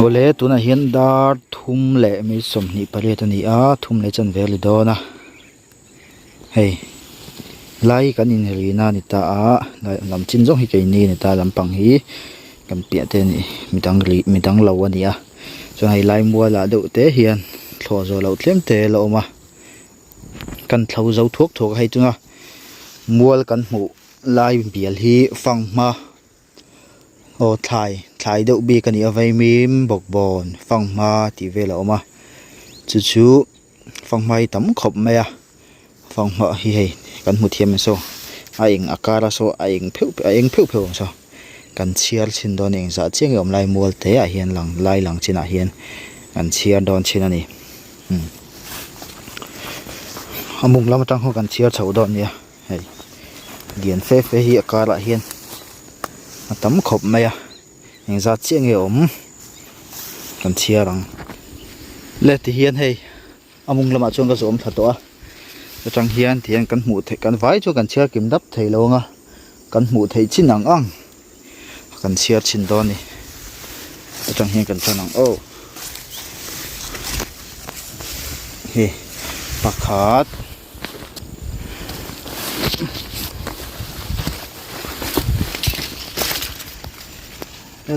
Ole tuna hian dar thum le mi som ni pare tani a thum le chan veli dona hei lai kan in rina ni ta a lam chin jong hi ke ni ta lampang hi kan pia te ni midang lo ani a chuan hei lai mua la deuh te hian thlo zo lo tlem te lo ma kan thlo zo thok thok hei tuna mual kan hmu lai bial hi Fanghma o thai deuh bi kan i avai mim bok bon Fanghma ti vela oma chu chu Fanghma hi tam khop mai a Fanghma hi hei kan hmu thiam so a eng akara so a eng pheu so kan Chhiar chin don eng za chiang om lai mual te a hian lang chin a hian kan Chhiar don chin ani amung lam tang ho kan Chhiar chho don nia hei dian fe hi akara hian tam khop mai a eng za chiang om kan Chhiar ang le ti hian hei amung lama chuan ka zom thato a chang hian tian kan hmu the kan vai chu kan Chhiar kim dap thei lo nga kan hmu thei chin ang kan Chhiar chin don ni chang hian kan chanang hi pakhat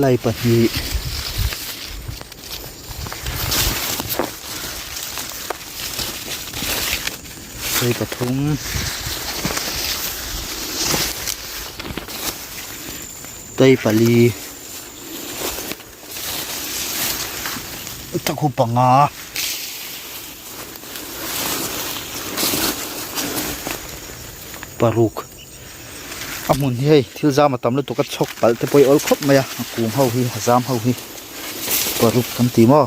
lai pahni lai pathum tei pali takhu panga provoke amun hi hei thil za matam lu tuka chok pal te poi ol khop maya kung ho hi hazam ho hi provoke kan ti mo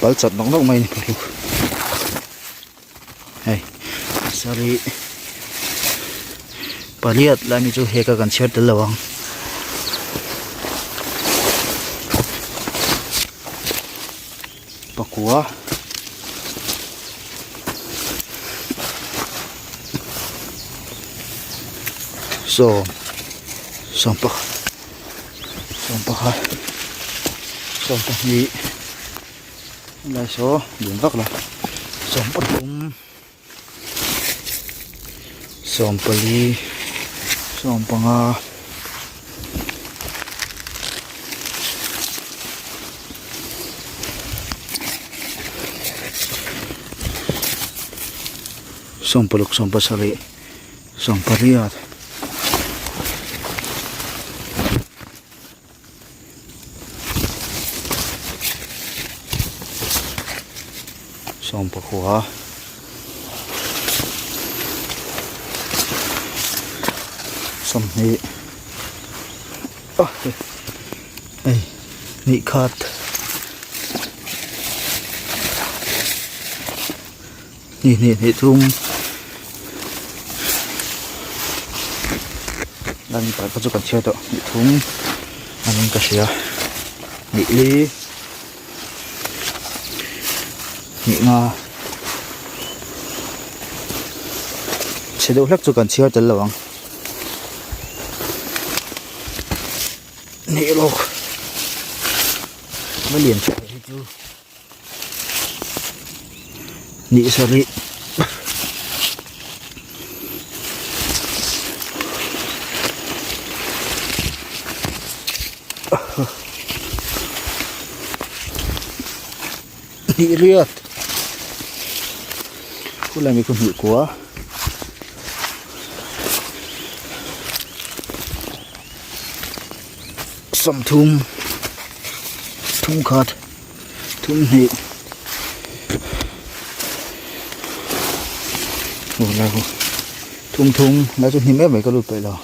pal chat nok nok mai ni provoke hei sorry paliat la mi chu heka kan Chhiar tel lawang pakua som pahni lai so din vak la som pathum som pali som panga som paluk som pasari som pariat som pakhua som ni hey ni khat ni thum dan pa ka chu kan Chhiar to ni thum anin ka sia ni li ni nga chedeu hlek chu kan Chhiar tel lawang ni lok ma lian chu ni sorry ni riat kula mi kun hi kwa som thum khat thum hi la ho thum la chu ni me mai ka lu pe la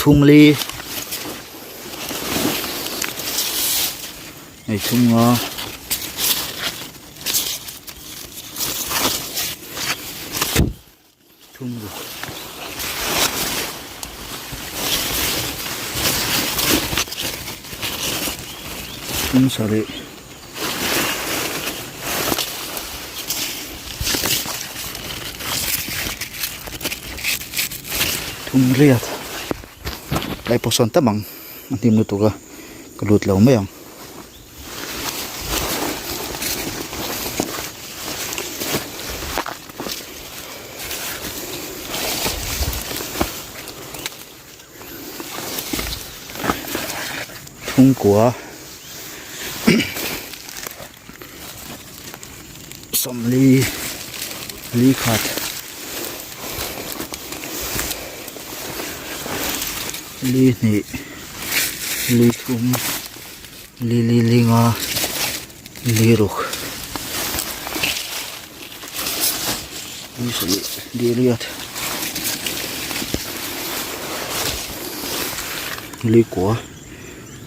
thum li này thum nga thum rồi thum sorry thum riat lai poson tamang antim lu tu ka kalut lo mai ang thum kwa som li khat li ni li thum li nga li ruk li sali li riat li kwa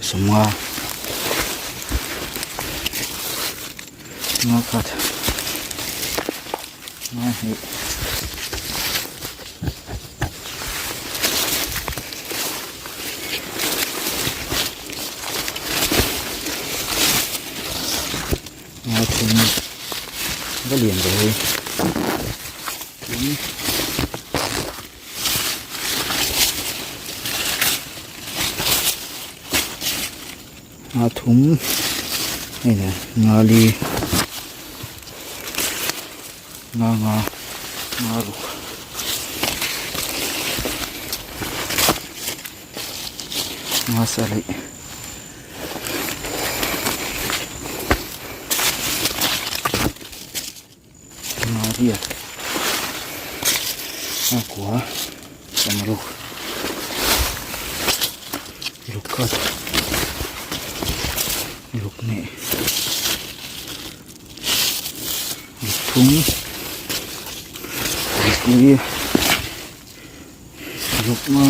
semua nga khat nga hi nga thum ga liền rồi nga thum này nè nga li nga ruk nga sali nga riat nga kwa sama ruk kat ruk ni thum ini luk ma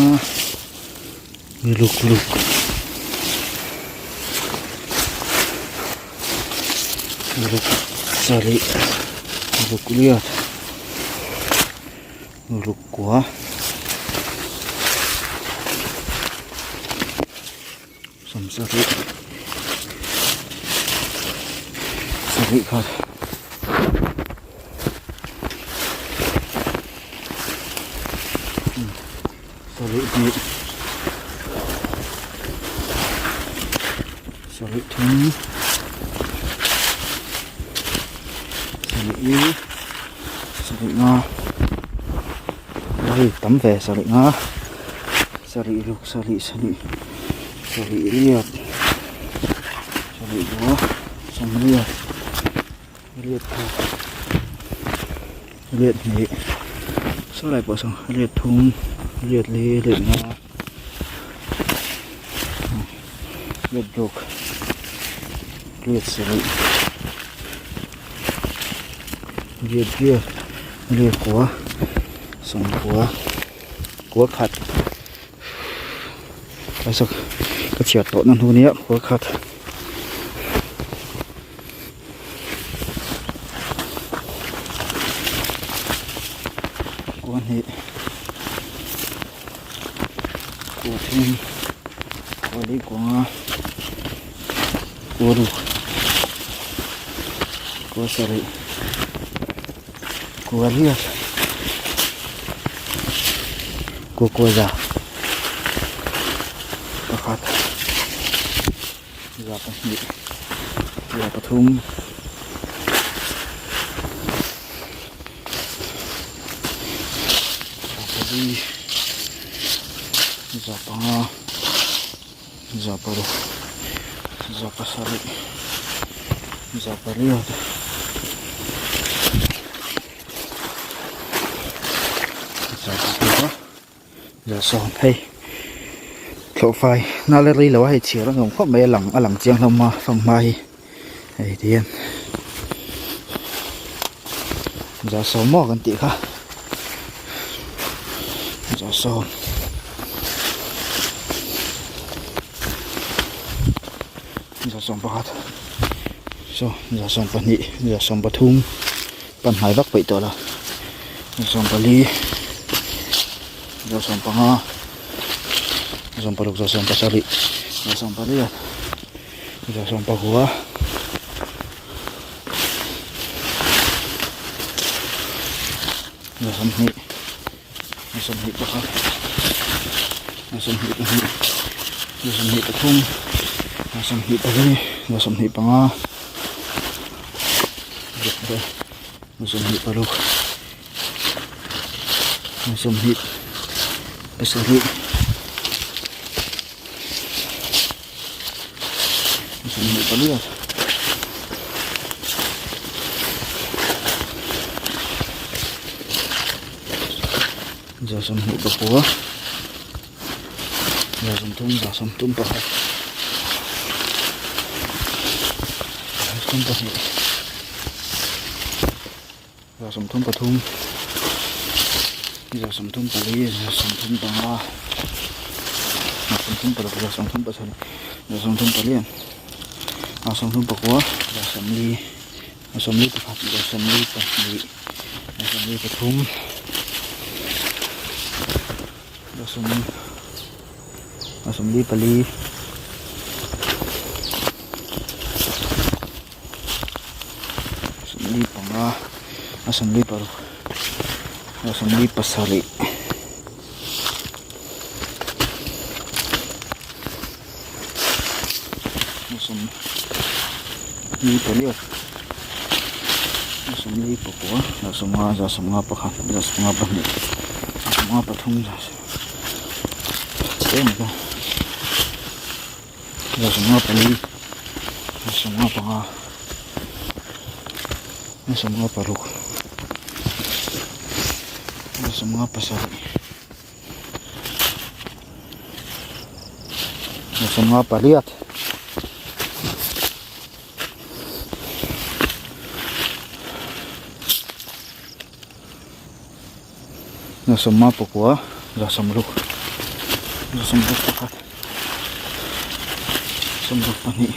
luk sari luk liat luk kwa som sari khat sari thum sari nga đây tắm về sari nga sari lục sari riat sari dua som riat ni số lại bỏ xong riat thum riat li riat nga riat ruk riat sari riat của xong của khát bây giờ cái chiếc tổ năng thu nhé của khát của này của thêm của đi của đủ của sari của riat của già pakat già pasni già pathum jadi già panga già paru già pasari già pariat giờ xong hay thổ phai na lê ri là hay chiều nó ngầm khóc mấy lẳng chiang không mà phòng mai hay tiền giờ xong mò gần tị khác giờ xong bahat so giờ xong phần nhị giờ xong bát thum phần hai bắc vậyตัวละgiờ xong bali giờ xong panga giờ xong paluk giờ xong pasari giờ xong paliat giờ xong pahua giờ xong hi bakat som hi pahnih som hi pathum som hi pali som hi panga som hi paruk som hi pasari som hi paliat giờ som hi BoBoa giờ som tum pahat tum pahat giờ som tum pathum giờ som tum pali giờ som tum panga giờ som tum parak giờ som tum pasal giờ som tum palian som tum BoBoa giờ som li pahat giờ som li pahli giờ som li pathum som li pali som li panga som li paru som li pasari som li pali som li BoBoa som nga pakhat som nga pahni som nga pathum ini kan, ya semua pali, semua panga, semua paruk, semua pasari, semua paliat, semua BoBoa, semua sembuh pakat sembuh pani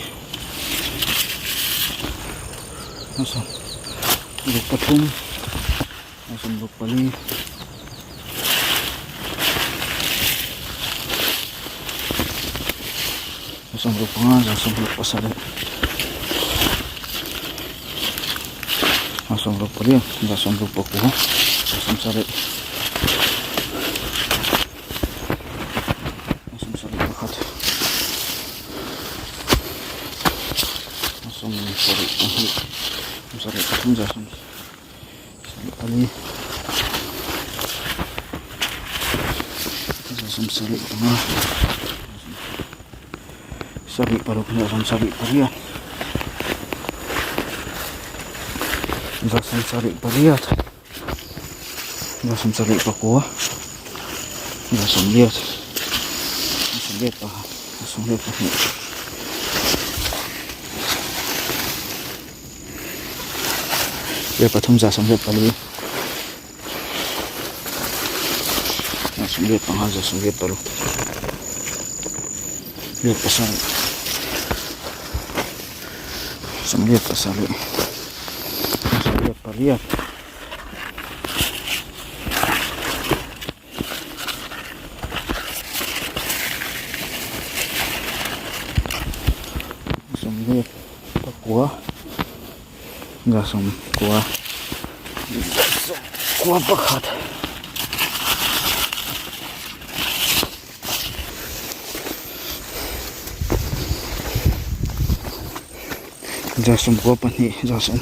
sembuh pathum sembuh pali sembuh panga sembuh pasari sembuh pali sembuh BoBoa sembuh sorry pathum jasum pali jasum sari panga sari paruk jasum sari pariat jasum sari pariat jasum sari BoBoa jasum liat paha jasum liat pahni ya pathum jasum liat pali jasum liat panga jasum liat paru liat pasari jasum liat pasari jasum liat paliat jasum liat BoBoa jasum kuah pakat jasum kuah pani jasum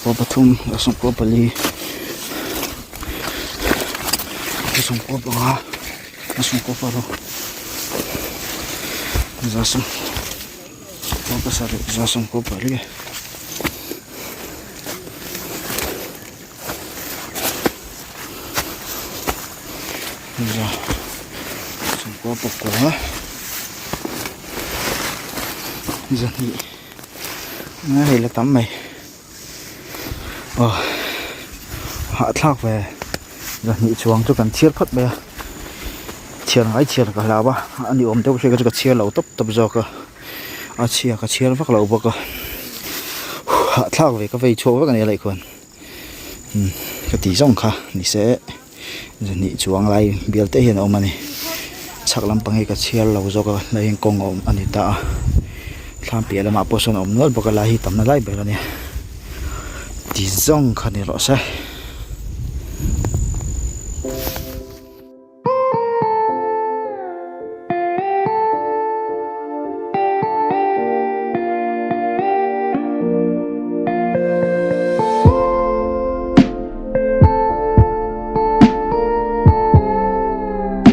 kuah pathum jasum kuah pali jasum kuah panga jasum kuah paru jasum kuah pasari jasum kuah pali semua BoBoa giờ thì này là tắm mày hạ thác về giờ nhị chuồng cho cần chiết phất bây chiết ngay chiết cả là ba anh đi ôm theo cái chiết lẩu tập giờ cơ chiết phát lẩu bơ cơ hạ thác về cái vây chỗ cái này lại còn cái tí rong khá你sẽ giờ nhị chuồng lại biểu tế hiện ông mà này chắc lắm bằng cái chiết lẩu giờ cơ lại con ông anh ta tham bia là mà bớt son ông nữa bớt cái lại tầm nó lại bây giờ này tí rong khá này rõ sai